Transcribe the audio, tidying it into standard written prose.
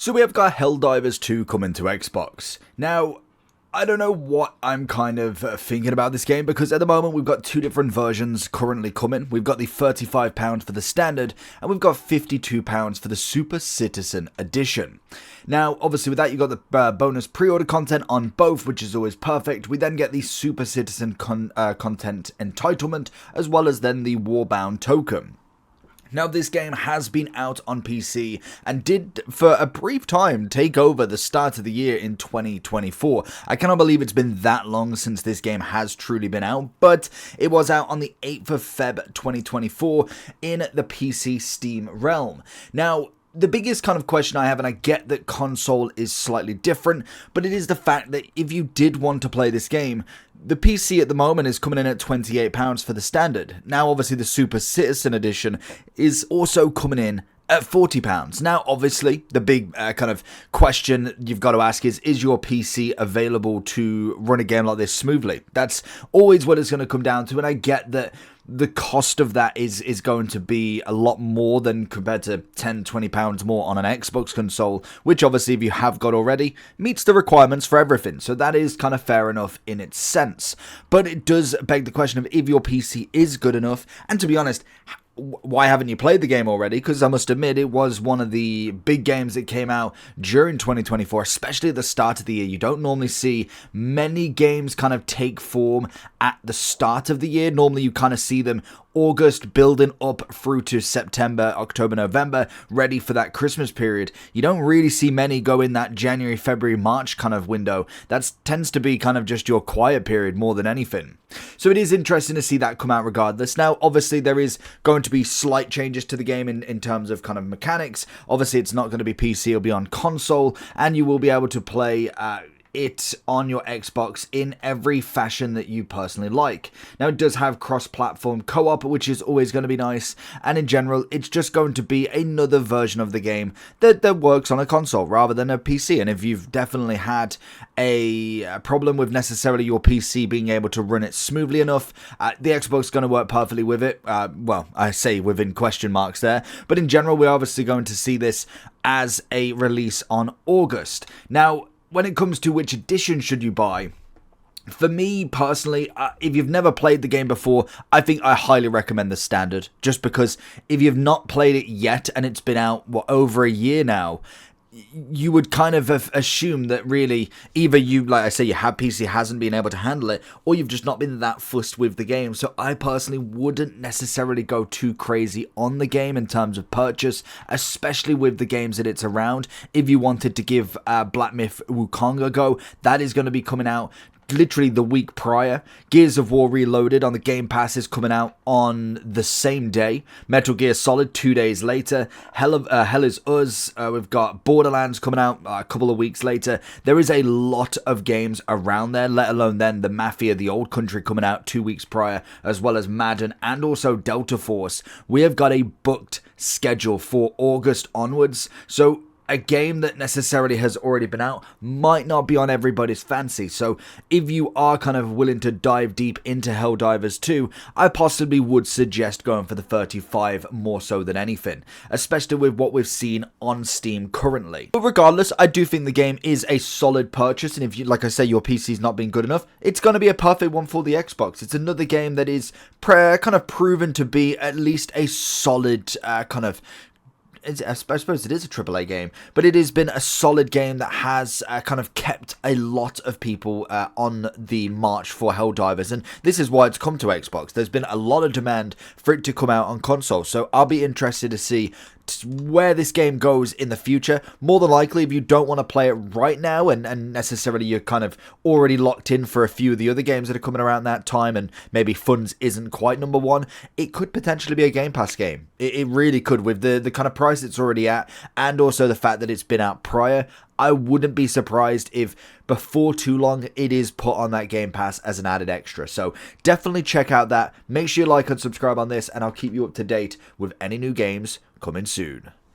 So we have got Helldivers 2 coming to Xbox. Now, I don't know what I'm kind of thinking about this game, because at the moment we've got two different versions currently coming. We've got the £35 for the standard, and we've got £52 for the Super Citizen Edition. Now, obviously with that you've got the bonus pre-order content on both, which is always perfect. We then get the Super Citizen content entitlement, as well as then the Warbound token. Now, this game has been out on PC and did, for a brief time, take over the start of the year in 2024. I cannot believe it's been that long since this game has truly been out, but it was out on the 8th of Feb 2024 in the PC Steam realm. Now, the biggest kind of question I have, and I get that console is slightly different, but it is the fact that if you did want to play this game, the PC at the moment is coming in at £28 for the standard. Now, obviously, the Super Citizen Edition is also coming in at £40. Now, obviously, the big kind of question you've got to ask is your PC available to run a game like this smoothly? That's always what it's going to come down to, and I get that the cost of that is going to be a lot more than compared to £10-20 more on an Xbox console, which obviously if you have got already meets the requirements for everything, so that is kind of fair enough in its sense. But it does beg the question of if your PC is good enough, and to be honest, why haven't you played the game already? Because I must admit, it was one of the big games that came out during 2024, especially at the start of the year. You don't normally see many games kind of take form at the start of the year. Normally you kind of see them August building up through to September, October, November, ready for that Christmas period. You don't really see many go in that January, February, March kind of window. That tends to be kind of just your quiet period more than anything. So it is interesting to see that come out regardless. Now, obviously, there is going to be slight changes to the game in terms of kind of mechanics. Obviously, it's not going to be PC, it'll be on console, and you will be able to play it on your Xbox in every fashion that you personally like. Now, it does have cross-platform co-op, which is always going to be nice, and in general, it's just going to be another version of the game that works on a console rather than a PC. And if you've definitely had a problem with necessarily your PC being able to run it smoothly enough, the Xbox is going to work perfectly with it. Well, I say within question marks there, but in general, we're obviously going to see this as a release on August. Now, when it comes to which edition should you buy, for me personally, if you've never played the game before, I think I highly recommend the standard. Just because if you've not played it yet and it's been out, over a year now, you would kind of assume that really either you, like I say, your PC hasn't been able to handle it, or you've just not been that fussed with the game. So I personally wouldn't necessarily go too crazy on the game in terms of purchase, especially with the games that it's around. If you wanted to give Black Myth Wukong a go, that is going to be coming out literally the week prior. Gears of War Reloaded on the Game Pass is coming out on the same day. Metal Gear Solid 2 days later. Hell is Us. We've got Borderlands coming out a couple of weeks later. There is a lot of games around there, let alone then the Mafia, the Old Country coming out 2 weeks prior, as well as Madden and also Delta Force. We have got a booked schedule for August onwards, so a game that necessarily has already been out might not be on everybody's fancy. So if you are kind of willing to dive deep into Helldivers 2, I possibly would suggest going for the 35 more so than anything, especially with what we've seen on Steam currently. But regardless, I do think the game is a solid purchase, and if you, like I say, your PC's not been good enough, it's going to be a perfect one for the Xbox. It's another game that is kind of proven to be at least a solid kind of, I suppose it is a AAA game, but it has been a solid game that has kind of kept a lot of people on the march for Helldivers, and this is why it's come to Xbox. There's been a lot of demand for it to come out on console, so I'll be interested to see where this game goes in the future. More than likely, if you don't want to play it right now and necessarily you're kind of already locked in for a few of the other games that are coming around that time and maybe funds isn't quite number one, it could potentially be a Game Pass game. It really could, with the kind of price it's already at, and also the fact that it's been out prior. I wouldn't be surprised if before too long it is put on that Game Pass as an added extra. So definitely check out that. Make sure you like and subscribe on this, and I'll keep you up to date with any new games coming soon.